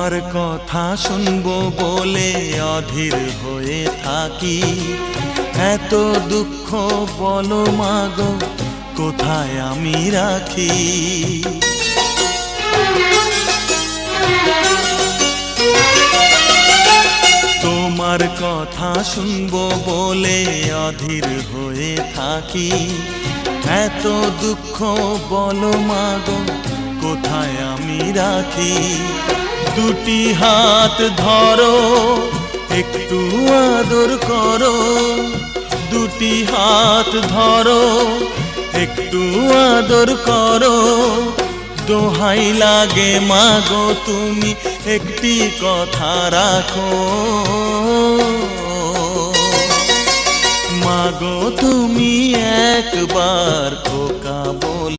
তোমার কথা শুনবো বলে অধীর হয়ে থাকি। এত দুঃখ বলো মাগো কোথায় আমি রাখি। তোমার কথা শুনবো বলে অধীর হয়ে থাকি। এত দুঃখ বলো মাগো কোথায় আমি রাখি। দুটি হাত ধরো একটু আদর করো, দুটি হাত ধরো একটু আদর করো। দোহাই লাগে মাগো তুমি একটি কথা রাখো। মাগো তুমি একবার খোকা বল